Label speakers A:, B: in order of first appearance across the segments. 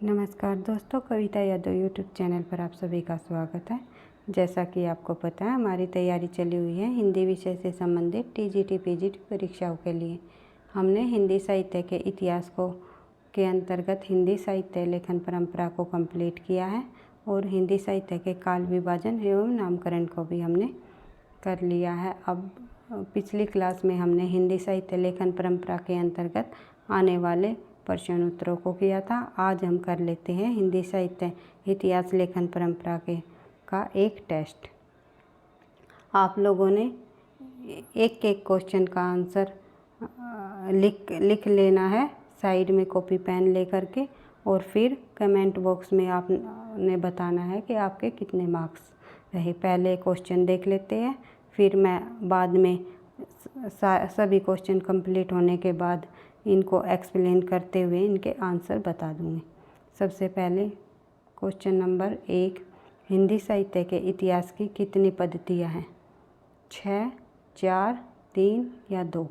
A: नमस्कार दोस्तों, कविता Yadav YouTube channel पर आप सभी का स्वागत है। जैसा कि आपको पता है, हमारी तैयारी चली हुई है हिंदी विषय से संबंधित टीजीटी पीजीटी परीक्षाओं के लिए। हमने हिंदी साहित्य के इतिहास को के अंतर्गत हिंदी साहित्य लेखन परंपरा को कंप्लीट किया है और हिंदी साहित्य के काल विभाजन एवं नामकरण को भी हमने कर लिया है। अब पिछली क्लास में हमने हिंदी साहित्य लेखन परंपरा के अंतर्गत आने वाले प्रश्न उत्तरों को किया था। आज हम कर लेते हैं हिंदी साहित्य इतिहास लेखन परंपरा का एक टेस्ट। आप लोगों ने एक एक क्वेश्चन का आंसर लिख लेना है साइड में कॉपी पेन लेकर के, और फिर कमेंट बॉक्स में आपने बताना है कि आपके कितने मार्क्स रहे। पहले क्वेश्चन देख लेते हैं, फिर मैं बाद में सभी क्वेश्चन कंप्लीट होने के बाद इनको एक्सप्लेन करते हुए इनके आंसर बता दूँगी। सबसे पहले क्वेश्चन नंबर 1, हिंदी साहित्य के इतिहास की कितनी पद्धतियाँ हैं? 6, 4, 3 या 2?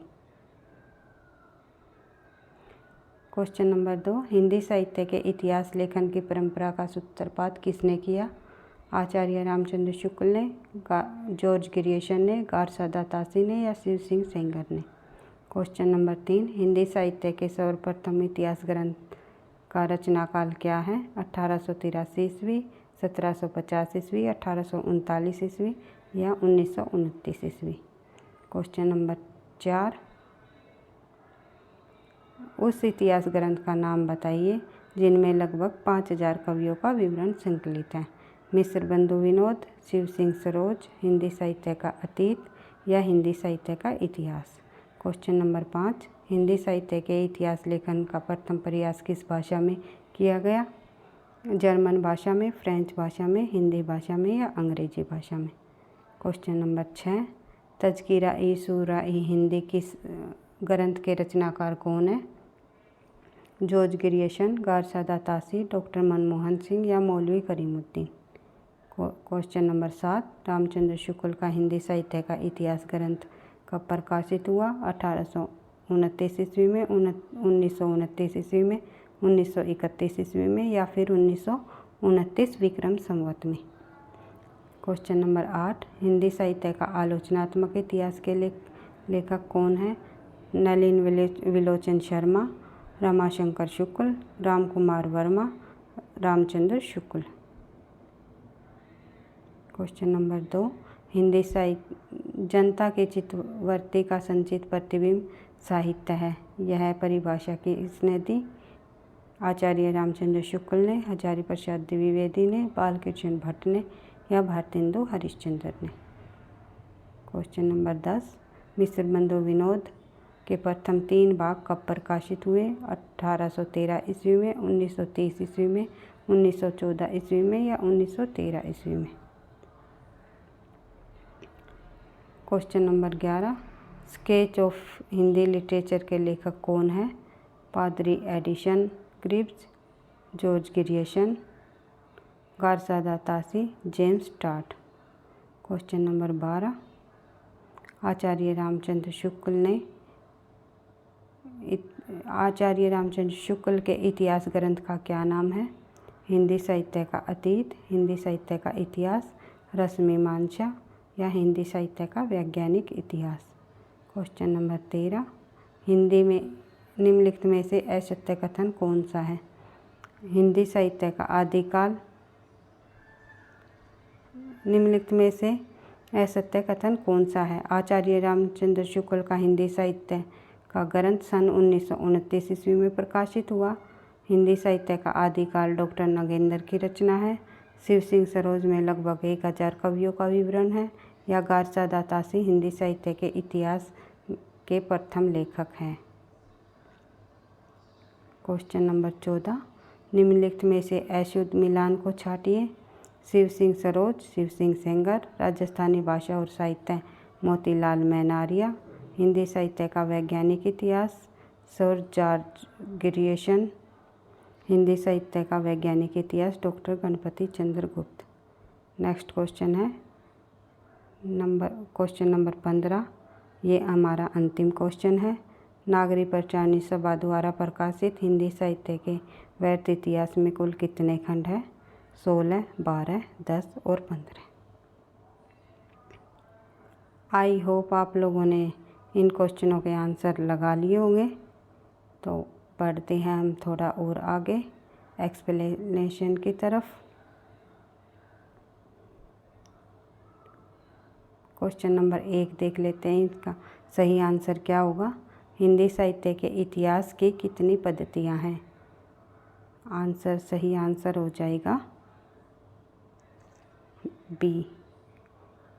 A: क्वेश्चन नंबर 2, हिंदी साहित्य के इतिहास लेखन की परंपरा का सूत्रपात किसने किया? आचार्य रामचंद्र शुक्ल ने, जॉर्ज ग्रियर्सन ने, गारसा दातासी ने या शिव सिंह सेंगर ने? क्वेश्चन नंबर 3, हिंदी साहित्य के सर्वप्रथम इतिहास ग्रंथ का रचनाकाल क्या है? 1883 ईस्वी, 1750 ईस्वी, 1839 ईस्वी या 1929 ईस्वी? क्वेश्चन नंबर 4, उस इतिहास ग्रंथ का नाम बताइए जिनमें लगभग 5000 कवियों का विवरण संकलित है। मिस्र बंधु विनोद, शिव सिंह सरोज, हिंदी साहित्य का अतीत या हिंदी साहित्य का इतिहास? क्वेश्चन नंबर 5, हिंदी साहित्य के इतिहास लेखन का प्रथम प्रयास किस भाषा में किया गया? जर्मन भाषा में, फ्रेंच भाषा में, हिंदी भाषा में या अंग्रेजी भाषा में? क्वेश्चन नंबर 6, तज़किरा-ई-शूरा-ई हिंदी किस ग्रंथ के रचनाकार कौन है? George Grierson, Garcin de Tassy, doctor Manmohan Singh या मौलवी करीमुद्दीन? क्वेश्चन नंबर 7, रामचंद्र शुक्ल का हिंदी साहित्य का इतिहास ग्रंथ कब प्रकाशित हुआ? 1829 ईस्वी में, 1929 ईस्वी में, 1931 ईस्वी में या फिर 1929 विक्रम संवत में? क्वेश्चन नंबर 8, हिंदी साहित्य का आलोचनात्मक इतिहास के लेखक कौन है? नलिन विलोचन शर्मा, रमाशंकर शुक्ल, रामकुमार वर्मा, रामचंद्र शुक्ल? क्वेश्चन नंबर 2, हिंदी साहित्य जनता के चित्तवृत्ति का संचित प्रतिबिंब साहित्य है, यह परिभाषा किसने दी? आचार्य रामचंद्र शुक्ल ने, हजारी प्रसाद द्विवेदी ने, बालकृष्ण भट्ट ने या भारतेंदु हरिश्चंद्र ने? क्वेश्चन नंबर 10, मिस्र बंधु विनोद के प्रथम 3 भाग कब प्रकाशित हुए? 1813 ईस्वी में, 1930 ईस्वी में, 1914 ईस्वी में या 1913 ईस्वी में? Question number 11, sketch of Hindi literature के लेखक कौन है? पादरी Edison Greaves, George Grierson, Garcin de Tassy, James Tod? Question number 12, Acharya Ramchandra Shukla के इतिहास ग्रंथ का क्या नाम है? हिंदी साहित्य का अतीत, हिंदी साहित्य का इतिहास, रसमीमांसा या हिंदी साहित्य का वैज्ञानिक इतिहास? क्वेश्चन नंबर 13, हिंदी में निम्नलिखित में से असत्य कथन कौन सा है? हिंदी साहित्य का आदिकाल, निम्नलिखित में से असत्य कथन कौन सा है? आचार्य रामचंद्र शुक्ल का हिंदी साहित्य का ग्रंथ सन 1929 ईस्वी में प्रकाशित हुआ। हिंदी साहित्य का आदिकाल डॉक्टर नगेंद्र की रचना है। शिव सिंह सरोज में लगभग 1000 कवियों का विवरण है या गारसा दातासी हिंदी साहित्य के इतिहास के प्रथम लेखक हैं? क्वेश्चन नंबर 14, निम्नलिखित में से अशुद्ध मिलान को छांटिए। शिव सिंह सरोज, शिव सिंह सेंगर, राजस्थानी भाषा और साहित्य, मोतीलाल मेहनारिया, हिंदी साहित्य का वैज्ञानिक इतिहास, सर जॉर्ज ग्रियर्सन, हिंदी साहित्य का वैज्ञानिक इतिहास, डॉक्टर गणपति चंद्र गुप्त? नेक्स्ट क्वेश्चन है क्वेश्चन नंबर 15, ये हमारा अंतिम क्वेश्चन है। नागरी प्रचारणी सभा द्वारा प्रकाशित हिंदी साहित्य के व्यर्थ इतिहास में कुल कितने खंड हैं? 16, 12, 10 और 15। आई होप आप लोगों ने इन क्वेश्चनों के आंसर लगा लिए होंगे। तो पढ़ते हैं हम थोड़ा और आगे एक्सप्लेनेशन की तरफ। क्वेश्चन नंबर 1 देख लेते हैं, इसका सही आंसर क्या होगा। हिंदी साहित्य के इतिहास की कितनी पद्धतियाँ हैं? सही आंसर हो जाएगा बी,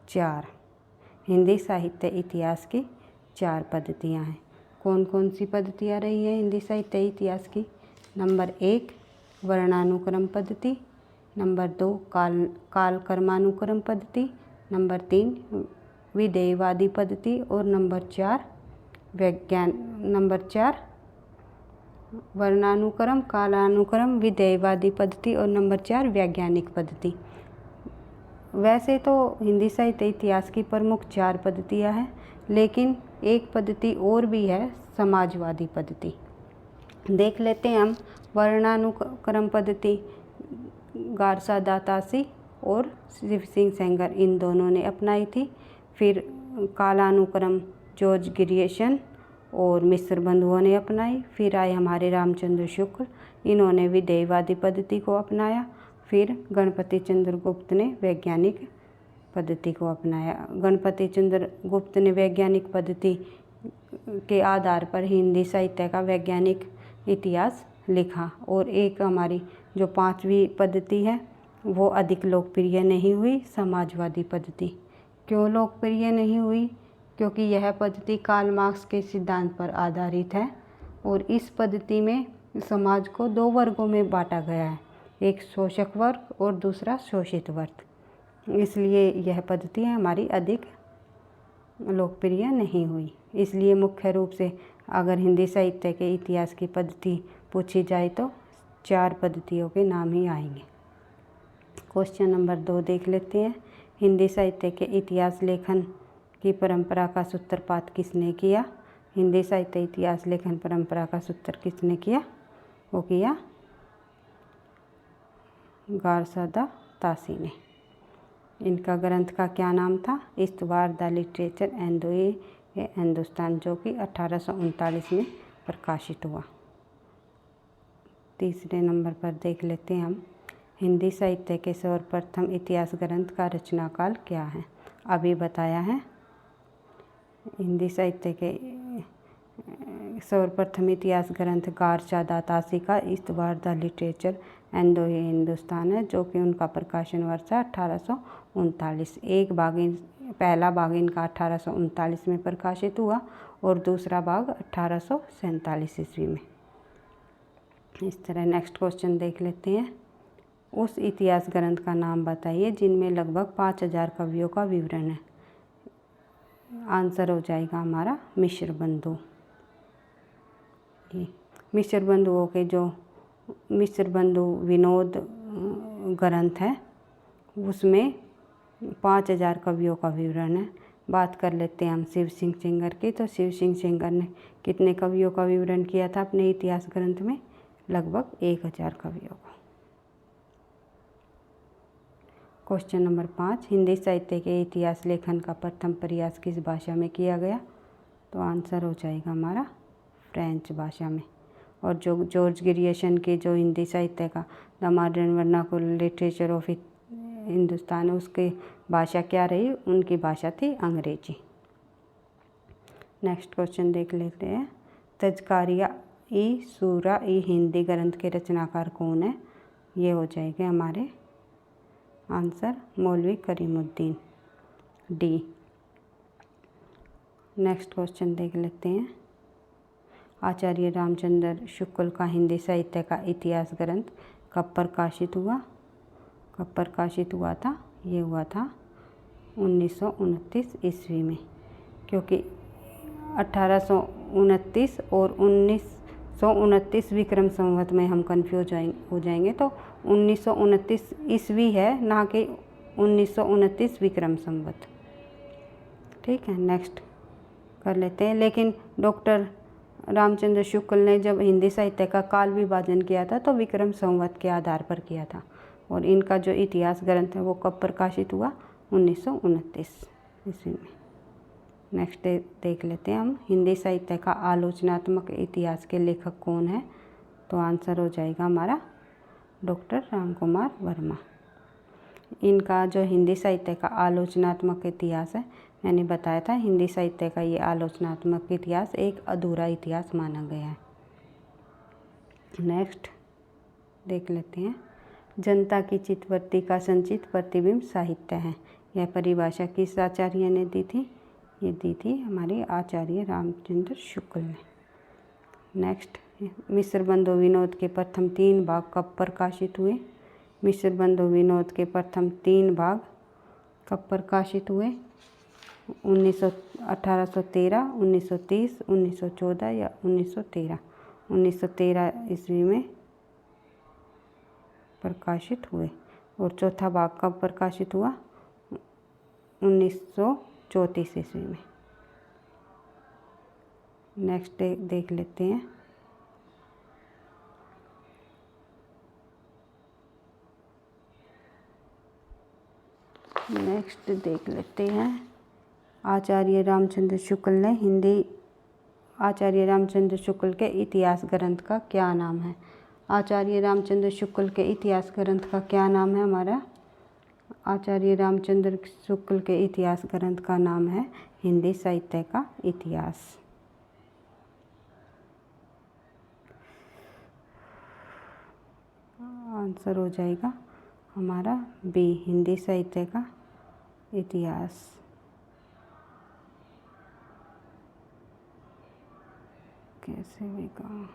A: 4। हिंदी साहित्य इतिहास की 4 पद्धतियाँ हैं। कौन कौन सी पद्धतियाँ रही हैं हिंदी साहित्य इतिहास की? नंबर 1 वर्णानुक्रम पद्धति, नंबर 2 काल कर्मानुक्रम पद्धति, नंबर 3 विधेयवादी पद्धति और नंबर 4 वर्णानुक्रम, कालानुक्रम, विधेयवादी पद्धति और नंबर 4 वैज्ञानिक पद्धति। वैसे तो हिंदी साहित्य इतिहास की प्रमुख 4 पद्धतियाँ हैं, लेकिन एक पद्धति और भी है, समाजवादी पद्धति। देख लेते हैं हम। वर्णानुक्रम पद्धति गारसा दातासी और शिव सिंह सेंगर, इन दोनों ने अपनाई थी। फिर कालानुक्रम जॉर्ज ग्रियर्सन और मिश्र बंधुओं ने अपनाई। फिर आए हमारे रामचंद्र शुक्ल, इन्होंने विधेयवादी पद्धति को अपनाया। फिर गणपति चंद्र गुप्त ने वैज्ञानिक पद्धति को अपनाया। गणपति चंद्र गुप्त ने वैज्ञानिक पद्धति के आधार पर हिंदी साहित्य का वैज्ञानिक इतिहास लिखा। और एक हमारी जो 5वीं पद्धति है वो अधिक लोकप्रिय नहीं हुई, समाजवादी पद्धति। क्यों लोकप्रिय नहीं हुई? क्योंकि यह पद्धति कार्ल मार्क्स के सिद्धांत पर आधारित है और इस पद्धति में समाज को 2 वर्गों में बांटा गया है, एक शोषक वर्ग और दूसरा शोषित वर्ग। इसलिए यह पद्धति हमारी अधिक लोकप्रिय नहीं हुई। इसलिए मुख्य रूप से अगर हिंदी साहित्य के इतिहास की पद्धति पूछी जाए तो 4 पद्धतियों के नाम ही आएंगे। क्वेश्चन नंबर 2 देख लेते हैं। हिंदी साहित्य के इतिहास लेखन की परंपरा का सूत्रपात किसने किया? हिंदी साहित्य इतिहास लेखन परंपरा का सूत्र किसने किया? वो किया गारसा दातासी ने। इनका ग्रंथ का क्या नाम था? इस्तवार द लिटरेचर एंड हिंदुस्तान, जो कि 1839 में प्रकाशित हुआ। तीसरे नंबर पर देख लेते हैं हम। हिंदी साहित्य के सर्वप्रथम इतिहास ग्रंथ का रचनाकाल क्या है? अभी बताया है। हिंदी साहित्य के सर्वप्रथम इतिहास ग्रंथ गारसा दातासी का इस्तवार द लिटरेचर एंड हिंदुस्तान है, जो कि उनका प्रकाशन वर्ष है 1839। पहला भाग इनका 1839 में प्रकाशित हुआ और दूसरा भाग 1847 ईस्वी में। इस तरह नेक्स्ट क्वेश्चन देख लेते हैं। उस इतिहास ग्रंथ का नाम बताइए जिनमें लगभग 5000 कवियों का विवरण है। आंसर हो जाएगा हमारा मिश्र बंधु। मिश्र बंधुओं के जो मिश्र बंधु विनोद ग्रंथ है उसमें 5000 कवियों का विवरण है। बात कर लेते हैं हम शिव सिंह सेंगर की। तो शिव सिंह सेंगर ने कितने कवियों का विवरण किया था अपने इतिहास ग्रंथ में? लगभग 1000 कवियों का। क्वेश्चन नंबर 5, हिंदी साहित्य के इतिहास लेखन का प्रथम प्रयास किस भाषा में किया गया? तो आंसर हो जाएगा हमारा फ्रेंच भाषा में। और जो जॉर्ज ग्रियर्सन के जो हिंदी साहित्य का the modern vernacular literature of Hindustan, उसकी भाषा क्या रही? उनकी भाषा थी अंग्रेजी। नेक्स्ट क्वेश्चन देख लेते हैं। तज़किया ई सूरा ई हिंदी ग्रंथ के रचनाकार कौन है? ये हो जाएंगे हमारे आंसर मौलवी करीमुद्दीन, डी। नेक्स्ट क्वेश्चन देख लेते हैं। आचार्य रामचंद्र शुक्ल का हिंदी साहित्य का इतिहास ग्रंथ कब प्रकाशित हुआ? कब प्रकाशित हुआ था? ये हुआ था 1929 ईस्वी में। क्योंकि 1829 और 1929 विक्रम संवत में हम कंफ्यूज हो जाएंगे, तो 1929 ईस्वी है, ना कि 1929 विक्रम संवत। ठीक है, नेक्स्ट कर लेते हैं। लेकिन डॉक्टर रामचंद्र शुक्ल ने जब हिंदी साहित्य का काल विभाजन किया था तो विक्रम संवत के आधार पर किया था। और इनका जो इतिहास ग्रंथ है वो कब प्रकाशित हुआ? 1929 ईस्वी में। नेक्स्ट देख लेते हैं हम, हिंदी साहित्य का आलोचनात्मक इतिहास के लेखक कौन है? तो आंसर हो जाएगा हमारा डॉक्टर रामकुमार वर्मा। इनका जो हिंदी साहित्य का आलोचनात्मक इतिहास है, मैंने बताया था हिंदी साहित्य का ये आलोचनात्मक इतिहास एक अधूरा इतिहास माना गया है। नेक्स्ट देख लेते हैं, जनता की चित्तवृत्ति का संचित प्रतिबिंब साहित्य है। यह परिभाषा किस आचार्य ने दी थी? ये दी थी हमारे आचार्य रामचंद्र शुक्ल ने। नेक्स्ट, मिस्र बंधु विनोद के प्रथम 3 भाग कब प्रकाशित हुए? मिस्र बंधु विनोद के प्रथम 3 भाग कब प्रकाशित हुए? 1813, 1930, 1914 या 1913? 1913 ईस्वी में प्रकाशित हुए। और चौथा भाग कब प्रकाशित हुआ? 1934 ईस्वी में। नेक्स्ट देख लेते हैं, आचार्य रामचंद्र शुक्ल के इतिहास ग्रंथ का क्या नाम है? आचार्य रामचंद्र शुक्ल के इतिहास ग्रंथ का क्या नाम है हमारा? आचार्य रामचंद्र शुक्ल के इतिहास ग्रंथ का नाम है हिंदी साहित्य का इतिहास। आंसर हो जाएगा हमारा बी, हिंदी साहित्य का इतिहास। कैसे होगा?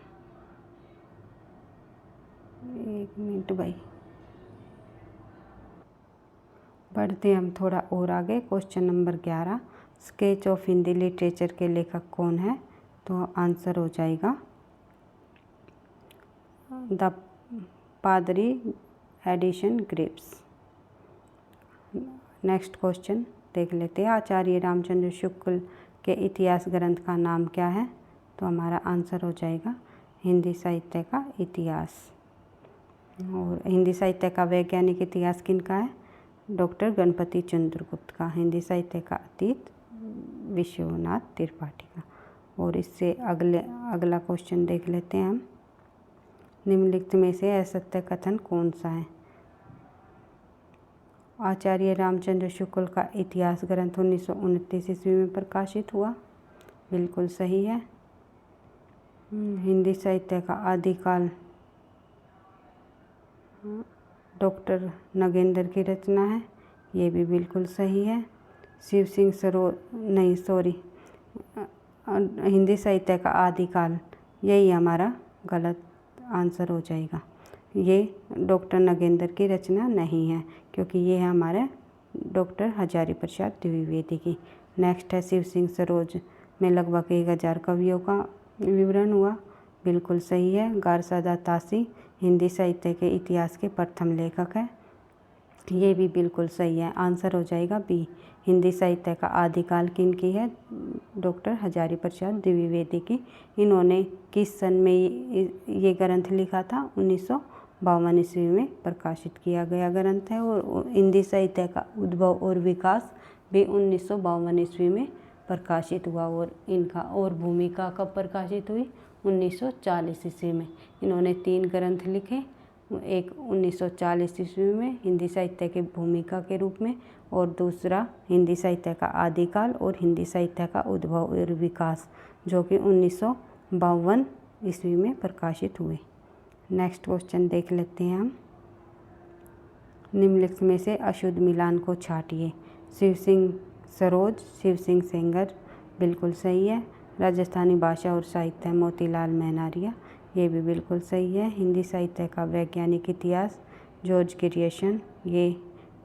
A: 1 मिनट भाई। बढ़ते हम थोड़ा और आगे। Question number 11, sketch of Hindi literature के लेखक कौन है? तो आंसर हो जाएगा द पादरी एडिशन ग्रिप्स। नेक्स्ट क्वेश्चन देख लेते हैं, आचार्य रामचंद्र शुक्ल के इतिहास ग्रंथ का नाम क्या है? तो हमारा आंसर हो जाएगा हिंदी साहित्य का इतिहास। और हिंदी साहित्य का वैज्ञानिक इतिहास किनका है? डॉक्टर गणपति चंद्रगुप्त का। हिंदी साहित्य का अतीत विश्वनाथ त्रिपाठी का। और इससे अगला क्वेश्चन देख लेते हैं हम, निम्नलिखित में से असत्य कथन कौन सा है? आचार्य रामचंद्र शुक्ल का इतिहास ग्रंथ 1929 ईस्वी में प्रकाशित हुआ, बिल्कुल सही है। हिंदी साहित्य का आदिकाल डॉक्टर नगेंद्र की रचना है, ये भी बिल्कुल सही है। शिव सिंह हिंदी साहित्य का आदिकाल, यही हमारा गलत आंसर हो जाएगा। ये डॉक्टर नगेंद्र की रचना नहीं है, क्योंकि ये है हमारे डॉक्टर हजारी प्रसाद द्विवेदी की। नेक्स्ट है, शिव सिंह सरोज में लगभग 1000 कवियों का विवरण हुआ, बिल्कुल सही है। गारसादा तासी हिंदी साहित्य के इतिहास के प्रथम लेखक है, ये भी बिल्कुल सही है। आंसर हो जाएगा बी, हिंदी साहित्य का आदिकाल किनकी है? डॉक्टर हजारी प्रसाद द्विवेदी की। इन्होंने किस सन में ये ग्रंथ लिखा था? 1952 ईस्वी में प्रकाशित किया गया ग्रंथ है। और हिंदी साहित्य का उद्भव और विकास भी 1952 ईस्वी में प्रकाशित हुआ। और इनका और भूमिका कब प्रकाशित हुई? 1940 ईस्वी में। इन्होंने 3 ग्रंथ लिखे, एक 1940 ईस्वी में हिंदी साहित्य की भूमिका के रूप में, और दूसरा हिंदी साहित्य का आदिकाल और हिंदी साहित्य का उद्भव और विकास, जो कि 1952 ईस्वी में प्रकाशित हुए। नेक्स्ट क्वेश्चन देख लेते हैं हम, निम्नलिखित में से अशुद्ध मिलान को छांटिए। शिव सिंह सरोज, शिव सिंह सेंगर, बिल्कुल सही है। राजस्थानी भाषा और साहित्य मोतीलाल मेहनारिया, ये भी बिल्कुल सही है। हिंदी साहित्य का वैज्ञानिक इतिहास जॉर्ज ग्रियर्सन, ये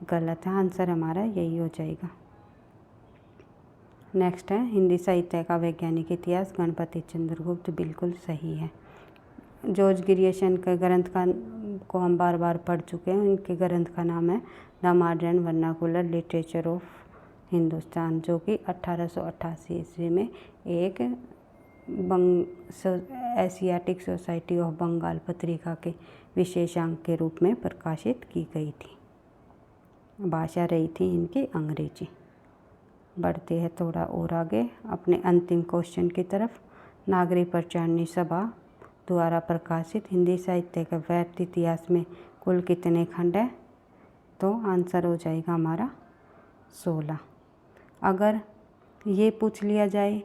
A: गलत है। आंसर हमारा यही हो जाएगा। नेक्स्ट है, हिंदी साहित्य का वैज्ञानिक इतिहास गणपति चंद्रगुप्त, बिल्कुल सही है। जॉर्ज ग्रियर्सन के ग्रंथ को हम बार बार पढ़ चुके हैं। इनके ग्रंथ का नाम है the modern vernacular literature of Hindustan, जो कि 1888 ईस्वी में एक एशियाटिक सोसाइटी ऑफ बंगाल पत्रिका के विशेषांक के रूप में प्रकाशित की गई थी। भाषा रही थी इनकी अंग्रेजी। बढ़ते हैं थोड़ा और आगे अपने अंतिम क्वेश्चन की तरफ। नागरिक प्रचारणी सभा द्वारा प्रकाशित हिंदी साहित्य का व्यर्थ इतिहास में कुल कितने खंड है? तो आंसर हो जाएगा हमारा 16। अगर ये पूछ लिया जाए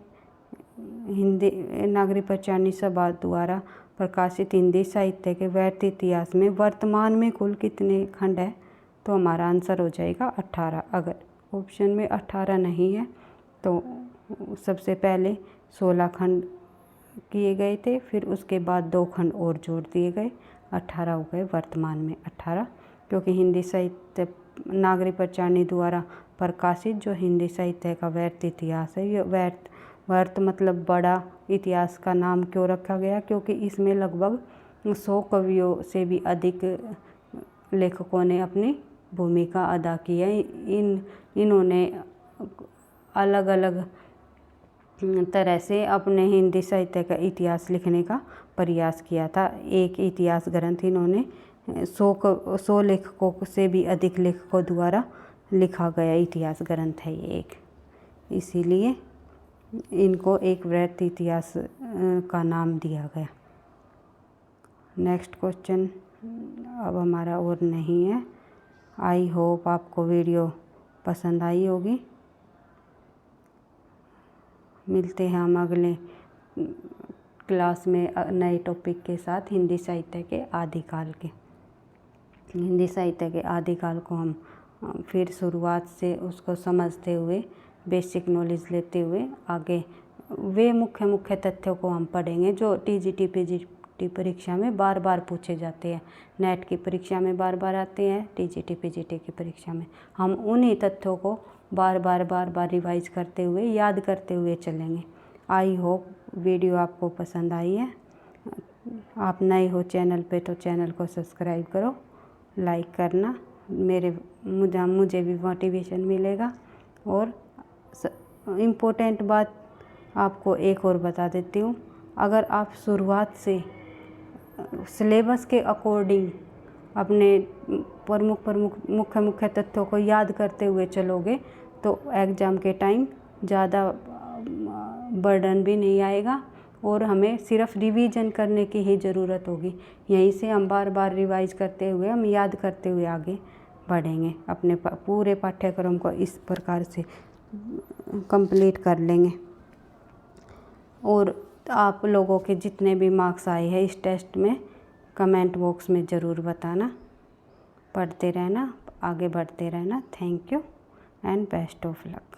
A: हिंदी नागरिक प्रचारणी सभा द्वारा प्रकाशित हिंदी साहित्य के व्यर्थ इतिहास में वर्तमान में कुल कितने खंड है, तो हमारा आंसर हो जाएगा 18। अगर ऑप्शन में 18 नहीं है तो सबसे पहले 16 खंड किए गए थे, फिर उसके बाद 2 खंड और जोड़ दिए गए, 18 हो गए वर्तमान में 18। क्योंकि हिंदी साहित्य नागरिक प्रचारणी द्वारा प्रकाशित जो हिंदी साहित्य का व्यर्थ इतिहास है, ये व्यर्थ मतलब बड़ा इतिहास का नाम क्यों रखा गया? क्योंकि इसमें लगभग 100 कवियों से भी अधिक लेखकों ने अपनी भूमिका अदा की है। इन्होंने अलग अलग तरह से अपने हिंदी साहित्य का इतिहास लिखने का प्रयास किया था। एक इतिहास ग्रंथ इन्होंने 100 लेखकों से भी अधिक लेखकों द्वारा लिखा गया इतिहास ग्रंथ है ये एक, इसीलिए इनको एक व्यर्थ इतिहास का नाम दिया गया। नेक्स्ट क्वेश्चन अब हमारा और नहीं है। आई होप आपको वीडियो पसंद आई होगी। मिलते हैं हम अगले क्लास में नए टॉपिक के साथ हिंदी साहित्य के आदिकाल के। हिंदी साहित्य के आदिकाल को हम फिर शुरुआत से उसको समझते हुए बेसिक नॉलेज लेते हुए आगे वे मुख्य तथ्यों को हम पढ़ेंगे जो टीजीटी पीजीटी परीक्षा में बार बार पूछे जाते हैं। नेट की परीक्षा में बार बार आते हैं, टीजीटी पीजीटी की परीक्षा में हम उन्हीं तथ्यों को बार बार रिवाइज करते हुए याद करते हुए चलेंगे। आई होप वीडियो आपको पसंद आई है। आप नए हो चैनल पे तो चैनल को सब्सक्राइब करो, लाइक करना, मुझे भी मोटिवेशन मिलेगा। और इम्पोर्टेंट बात आपको एक और बता देती हूँ, अगर आप शुरुआत से सिलेबस के अकॉर्डिंग अपने मुख्य तथ्यों को याद करते हुए चलोगे तो एग्ज़ाम के टाइम ज़्यादा बर्डन भी नहीं आएगा और हमें सिर्फ रिवीजन करने की ही ज़रूरत होगी। यहीं से हम बार बार रिवाइज करते हुए हम याद करते हुए आगे बढ़ेंगे, अपने पूरे पाठ्यक्रम को इस प्रकार से कंप्लीट कर लेंगे। और आप लोगों के जितने भी मार्क्स आए हैं इस टेस्ट में कमेंट बॉक्स में ज़रूर बताना। पढ़ते रहना, आगे बढ़ते रहना। Thank you and best of luck.